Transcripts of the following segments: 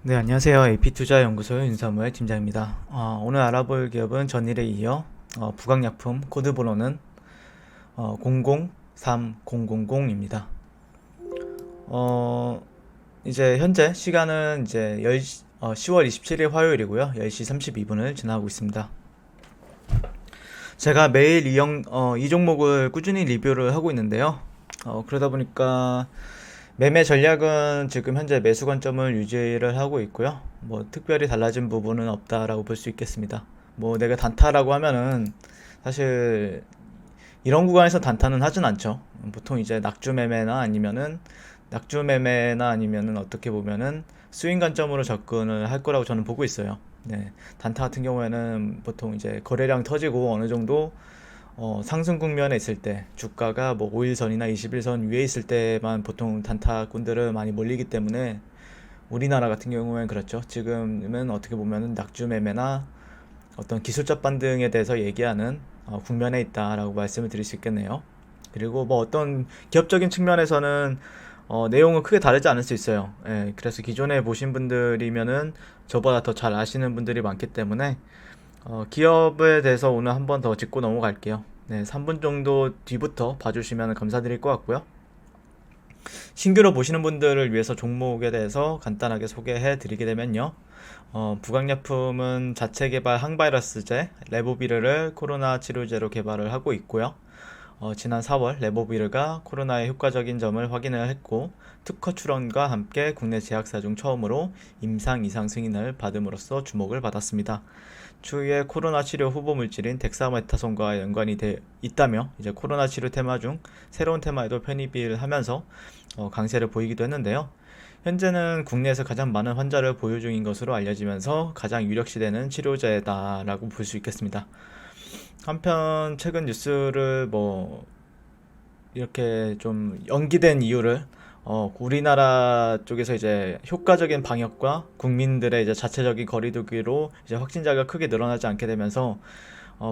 네, 안녕하세요. AP투자연구소 윤사무의 팀장입니다. 오늘 알아볼 기업은 전일에 이어 부강약품 코드 번호는 003000입니다. 이제 현재 시간은 이제 10월 27일 화요일이고요. 10시 32분을 지나고 있습니다. 제가 매일 이 종목을 꾸준히 리뷰를 하고 있는데요. 그러다 보니까 매매 전략은 지금 현재 매수 관점을 유지를 하고 있고요. 뭐 특별히 달라진 부분은 없다라고 볼 수 있겠습니다. 뭐 내가 단타라고 하면은 사실 이런 구간에서 단타는 하진 않죠. 보통 이제 낙주 매매나 아니면은 어떻게 보면은 스윙 관점으로 접근을 할 거라고 저는 보고 있어요. 네. 단타 같은 경우에는 보통 이제 거래량 터지고 어느 정도 상승 국면에 있을 때 주가가 뭐 5일선이나 20일선 위에 있을 때만 보통 단타꾼들을 많이 몰리기 때문에 우리나라 같은 경우에는 그렇죠. 지금은 어떻게 보면은 낙주 매매나 어떤 기술적 반등에 대해서 얘기하는 국면에 있다라고 말씀을 드릴 수 있겠네요. 그리고 뭐 어떤 기업적인 측면에서는 내용은 크게 다르지 않을 수 있어요. 예, 그래서 기존에 보신 분들이면은 저보다 더 잘 아시는 분들이 많기 때문에 기업에 대해서 오늘 한 번 더 짚고 넘어갈게요. 네, 3분 정도 뒤부터 봐주시면 감사드릴 것 같고요. 신규로 보시는 분들을 위해서 종목에 대해서 간단하게 소개해 드리게 되면요. 부강약품은 자체 개발 항바이러스제 레보비르를 코로나 치료제로 개발을 하고 있고요. 지난 4월 레보비르가 코로나의 효과적인 점을 확인을 했고 특허 출원과 함께 국내 제약사 중 처음으로 임상 이상 승인을 받음으로써 주목을 받았습니다. 추후에 코로나 치료 후보 물질인 덱사메타손과 연관이 있다며 이제 코로나 치료 테마 중 새로운 테마에도 편입을 하면서 강세를 보이기도 했는데요. 현재는 국내에서 가장 많은 환자를 보유 중인 것으로 알려지면서 가장 유력시되는 치료제다라고 볼 수 있겠습니다. 한편 최근 뉴스를 뭐 이렇게 좀 연기된 이유를 우리나라 쪽에서 이제 효과적인 방역과 국민들의 이제 자체적인 거리두기로 이제 확진자가 크게 늘어나지 않게 되면서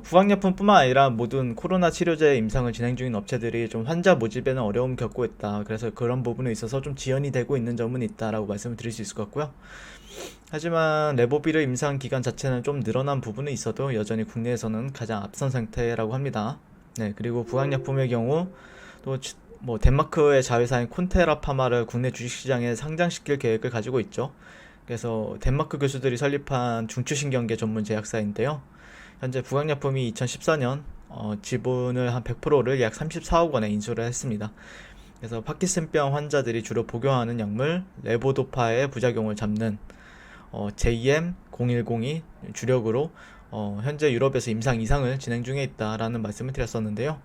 부강약품뿐만 아니라 모든 코로나 치료제 임상을 진행 중인 업체들이 좀 환자 모집에는 어려움 겪고 있다. 그래서 그런 부분에 있어서 좀 지연이 되고 있는 점은 있다라고 말씀을 드릴 수 있을 것 같고요. 하지만 레보비르 임상 기간 자체는 좀 늘어난 부분은 있어도 여전히 국내에서는 가장 앞선 상태라고 합니다. 네, 그리고 부강약품의 경우 또 뭐 덴마크의 자회사인 콘테라 파마를 국내 주식시장에 상장시킬 계획을 가지고 있죠. 그래서 덴마크 교수들이 설립한 중추신경계 전문 제약사인데요. 현재 부강약품이 2014년 지분을 한 100%를 약 34억 원에 인수를 했습니다. 그래서 파킨슨병 환자들이 주로 복용하는 약물 레보도파의 부작용을 잡는 JM0102 주력으로 현재 유럽에서 임상 이상을 진행 중에 있다라는 말씀을 드렸었는데요.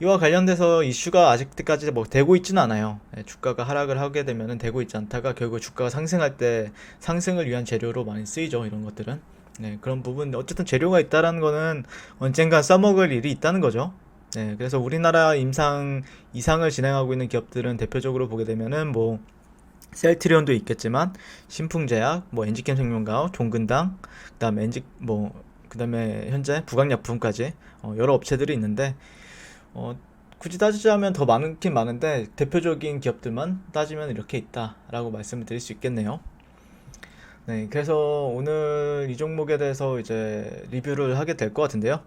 이와 관련돼서 이슈가 아직까지 뭐 되고 있지는 않아요. 주가가 하락을 하게 되면은 되고 있지 않다가 결국 주가가 상승할 때 상승을 위한 재료로 많이 쓰이죠. 이런 것들은. 네, 그런 부분 어쨌든 재료가 있다라는 거는 언젠가 써먹을 일이 있다는 거죠. 네, 그래서 우리나라 임상 이상을 진행하고 있는 기업들은 대표적으로 보게 되면은 뭐 셀트리온도 있겠지만 신풍제약, 뭐 엔지캠생명과학, 종근당, 그다음에 그다음에 현재 부강약품까지 여러 업체들이 있는데 굳이 따지자면 더 많긴 많은데 대표적인 기업들만 따지면 이렇게 있다라고 말씀을 드릴 수 있겠네요. 네, 그래서 오늘 이 종목에 대해서 이제 리뷰를 하게 될 것 같은데요.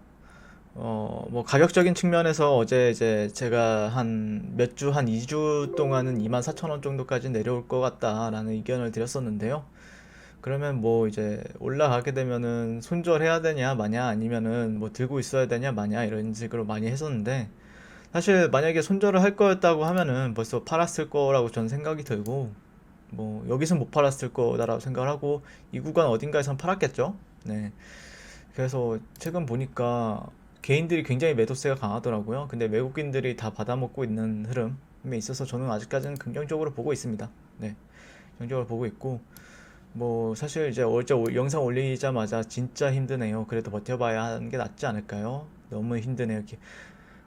뭐 가격적인 측면에서 어제 이제 제가 한 2주 동안은 24,000원 정도까지 내려올 것 같다라는 의견을 드렸었는데요. 그러면 뭐 이제 올라가게 되면은 손절해야 되냐 마냐 아니면은 뭐 들고 있어야 되냐 마냐 이런 식으로 많이 했었는데 사실 만약에 손절을 할 거였다고 하면은 벌써 팔았을 거라고 저는 생각이 들고 뭐 여기서 못 팔았을 거다라고 생각을 하고 이 구간 어딘가에선 팔았겠죠. 네. 그래서 최근 보니까 개인들이 굉장히 매도세가 강하더라고요. 근데 외국인들이 다 받아먹고 있는 흐름에 있어서 저는 아직까지는 긍정적으로 보고 있습니다. 네. 긍정적으로 보고 있고 뭐 사실 이제 어제 영상 올리자마자 진짜 힘드네요. 그래도 버텨봐야 하는 게 낫지 않을까요? 너무 힘드네요. 이렇게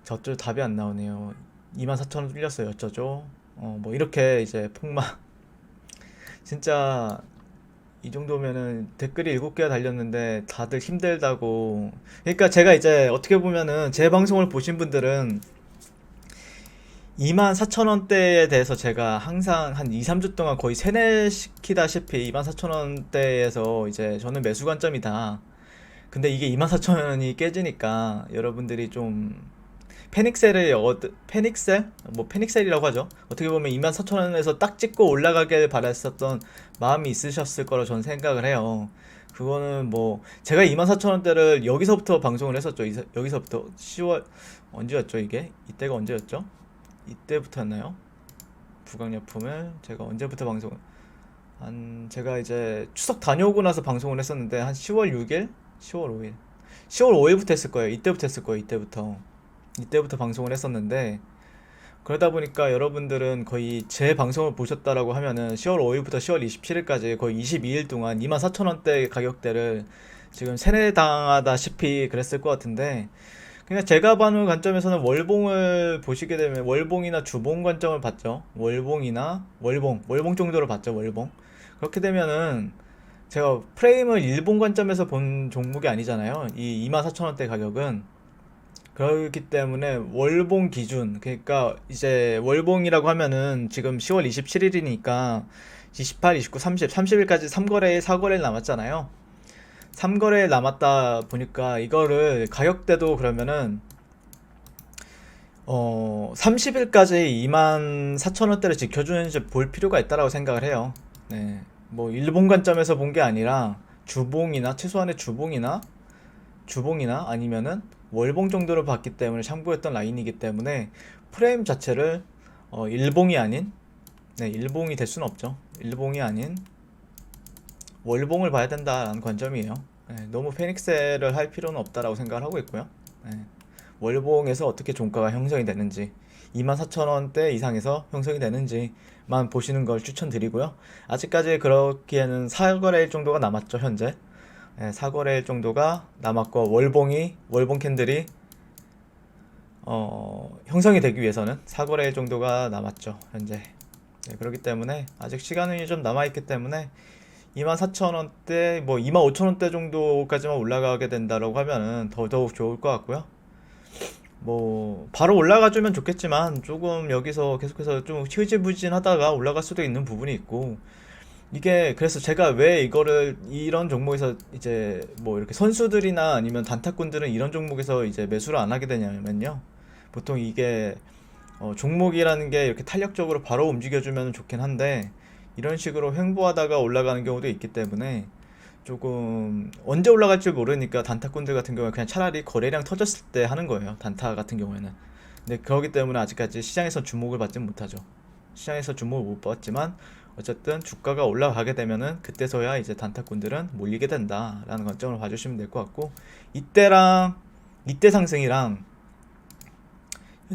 저쪽 답이 안 나오네요. 24,000원 뚫렸어요. 어쩌죠? 뭐 이렇게 이제 폭망 진짜 이 정도면은 댓글이 7개가 달렸는데 다들 힘들다고. 그러니까 제가 이제 어떻게 보면은 제 방송을 보신 분들은 24,000원대에 대해서 제가 항상 한 2, 3주 동안 거의 세뇌시키다시피 24,000원대에서 이제 저는 매수 관점이다. 근데 이게 24,000원이 깨지니까 여러분들이 좀 패닉셀? 뭐 패닉셀이라고 하죠. 어떻게 보면 24,000원에서 딱 찍고 올라가길 바랬었던 마음이 있으셨을 거라 저는 생각을 해요. 그거는 뭐 제가 24,000원대를 여기서부터 방송을 했었죠. 여기서부터 10월 언제였죠 이게? 이때가 언제였죠? 이때부터였나요? 부강약품을 제가 언제부터 방송을 한 제가 이제 추석 다녀오고 나서 방송을 했었는데 한 10월 6일? 10월 5일 10월 5일부터 했을 거예요. 이때부터 했을 거예요. 이때부터 방송을 했었는데 그러다 보니까 여러분들은 거의 제 방송을 보셨다라고 하면은 10월 5일부터 10월 27일까지 거의 22일 동안 24,000원대 가격대를 지금 세뇌당하다시피 그랬을 것 같은데 그냥 제가 봐는 관점에서는 월봉을 보시게 되면 월봉이나 주봉 관점을 봤죠. 월봉 정도로 봤죠. 월봉. 그렇게 되면은 제가 프레임을 일봉 관점에서 본 종목이 아니잖아요. 이 24,000원대 가격은. 그렇기 때문에 월봉 기준, 그러니까 이제 월봉이라고 하면은 지금 10월 27일이니까 28, 29, 30, 30일까지 3거래, 4거래일 남았잖아요. 3거래일 남았다 보니까 이거를 가격대도 그러면은 30일까지 24,000원대를 지켜주는지 볼 필요가 있다라고 생각을 해요. 네. 뭐 일본 관점에서 본 게 아니라 주봉이나 최소한의 주봉이나 아니면은 월봉 정도를 봤기 때문에 참고했던 라인이기 때문에 프레임 자체를 일봉이 아닌 일봉이 될 수는 없죠. 일봉이 아닌 월봉을 봐야 된다라는 관점이에요. 너무 패닉셀을 할 필요는 없다라고 생각을 하고 있고요. 월봉에서 어떻게 종가가 형성이 되는지 24,000원대 이상에서 형성이 되는지만 보시는 걸 추천드리고요. 아직까지 그렇기에는 4거래일 정도가 남았죠, 현재. 4거래일 정도가 남았고 월봉 캔들이 형성이 되기 위해서는 4거래일 정도가 남았죠, 현재. 그렇기 때문에 아직 시간이 좀 남아있기 때문에 24,000원대 뭐 25,000원대 정도까지만 올라가게 된다라고 하면은 더더욱 좋을 것 같고요. 뭐 바로 올라가 주면 좋겠지만 조금 여기서 계속해서 좀 흐지부진하다가 올라갈 수도 있는 부분이 있고 이게 그래서 제가 왜 이거를 이런 종목에서 이제 뭐 이렇게 선수들이나 아니면 단타꾼들은 이런 종목에서 이제 매수를 안 하게 되냐면요. 보통 이게 종목이라는 게 이렇게 탄력적으로 바로 움직여주면 좋긴 한데 이런 식으로 횡보하다가 올라가는 경우도 있기 때문에 조금 언제 올라갈지 모르니까 단타꾼들 같은 경우에 그냥 차라리 거래량 터졌을 때 하는 거예요. 단타 같은 경우에는. 근데 그렇기 때문에 아직까지 시장에서 주목을 받지 못하죠. 시장에서 주목을 못 받지만 어쨌든 주가가 올라가게 되면은 그때서야 이제 단타꾼들은 몰리게 된다라는 관점을 봐주시면 될 것 같고 이때 상승이랑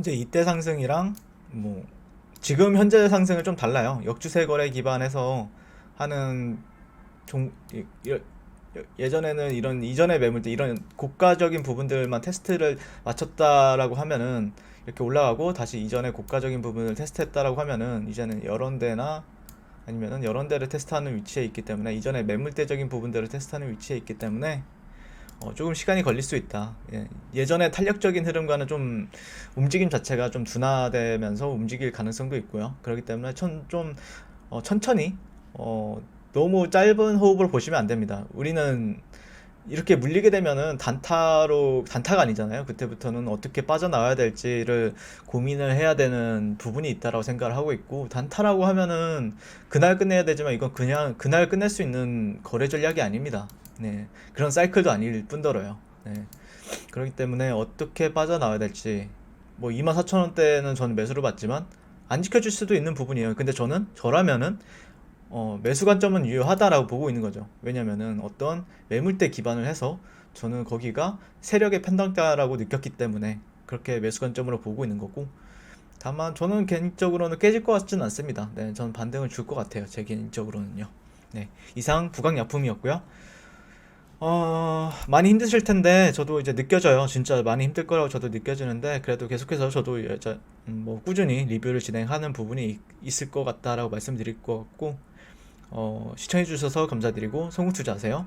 이때 상승이랑 뭐 지금 현재 상승은 좀 달라요. 역주세 거래 기반해서 하는 종 예전에는 이런 이전의 매물대 이런 고가적인 부분들만 테스트를 마쳤다라고 하면은 이렇게 올라가고 다시 이전의 고가적인 부분을 테스트했다라고 하면은 이제는 여러 데나 아니면은 여러 데를 테스트하는 위치에 있기 때문에 이전에 매물대적인 부분들을 테스트하는 위치에 있기 때문에 조금 시간이 걸릴 수 있다. 예전에 탄력적인 흐름과는 좀 움직임 자체가 좀 둔화되면서 움직일 가능성도 있고요. 그렇기 때문에 천천히 너무 짧은 호흡을 보시면 안 됩니다. 우리는 이렇게 물리게 되면은 단타가 아니잖아요. 그때부터는 어떻게 빠져나와야 될지를 고민을 해야 되는 부분이 있다라고 생각을 하고 있고 단타라고 하면은 그날 끝내야 되지만 이건 그냥 그날 끝낼 수 있는 거래 전략이 아닙니다. 네. 그런 사이클도 아닐 뿐더러요. 네. 그렇기 때문에 어떻게 빠져나와야 될지 뭐 24,000원대는 저는 매수를 받지만 안 지켜줄 수도 있는 부분이에요. 근데 저라면은 매수 관점은 유효하다라고 보고 있는 거죠. 왜냐면은 어떤 매물대 기반을 해서 저는 거기가 세력의 편당가라고 느꼈기 때문에 그렇게 매수 관점으로 보고 있는 거고 다만 저는 개인적으로는 깨질 것 같지는 않습니다. 네, 저는 반등을 줄 것 같아요. 제 개인적으로는요. 네, 이상 부강약품이었고요. 많이 힘드실 텐데 저도 이제 느껴져요. 진짜 많이 힘들 거라고 저도 느껴지는데 그래도 계속해서 저도 뭐 꾸준히 리뷰를 진행하는 부분이 있을 것 같다라고 말씀드릴 것 같고 시청해 주셔서 감사드리고 성공 투자하세요.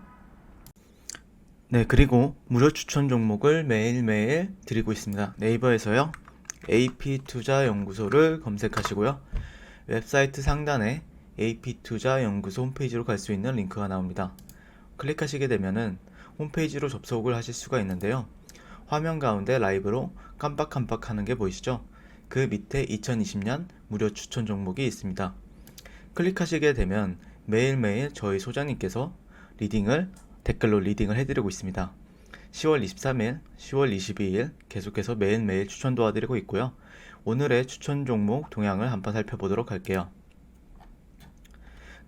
네, 그리고 무료 추천 종목을 매일매일 드리고 있습니다. 네이버에서요. AP투자연구소를 검색하시고요. 웹사이트 상단에 AP투자연구소 홈페이지로 갈 수 있는 링크가 나옵니다. 클릭하시게 되면은 홈페이지로 접속을 하실 수가 있는데요. 화면 가운데 라이브로 깜빡깜빡 하는 게 보이시죠? 그 밑에 2020년 무료 추천 종목이 있습니다. 클릭하시게 되면 매일매일 저희 소장님께서 댓글로 리딩을 해드리고 있습니다. 10월 23일, 10월 22일 계속해서 매일매일 추천 도와드리고 있고요. 오늘의 추천 종목 동향을 한번 살펴보도록 할게요.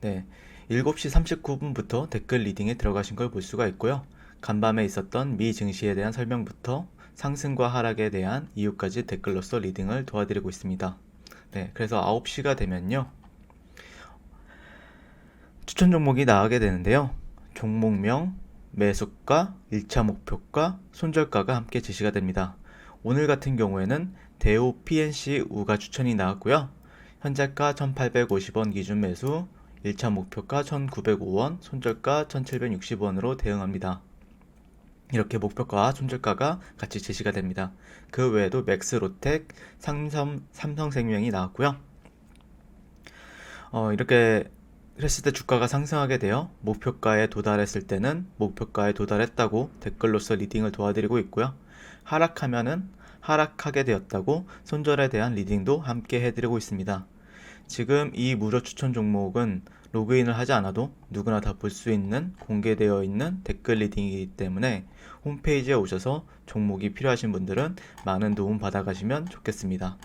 네, 7시 39분부터 댓글 리딩에 들어가신 걸 볼 수가 있고요. 간밤에 있었던 미 증시에 대한 설명부터 상승과 하락에 대한 이유까지 댓글로서 리딩을 도와드리고 있습니다. 네, 그래서 9시가 되면요. 추천 종목이 나가게 되는데요. 종목명, 매수가, 1차 목표가, 손절가가 함께 제시가 됩니다. 오늘 같은 경우에는 대우 PNC 우가 추천이 나왔고요. 현재가 1850원 기준 매수, 1차 목표가 1905원, 손절가 1760원으로 대응합니다. 이렇게 목표가와 손절가가 같이 제시가 됩니다. 그 외에도 맥스로텍, 삼성생명이 나왔고요. 이렇게 그랬을 때 주가가 상승하게 되어 목표가에 도달했을 때는 목표가에 도달했다고 댓글로서 리딩을 도와드리고 있고요. 하락하면은 하락하게 되었다고 손절에 대한 리딩도 함께 해드리고 있습니다. 지금 이 무료 추천 종목은 로그인을 하지 않아도 누구나 다 볼 수 있는 공개되어 있는 댓글 리딩이기 때문에 홈페이지에 오셔서 종목이 필요하신 분들은 많은 도움 받아가시면 좋겠습니다.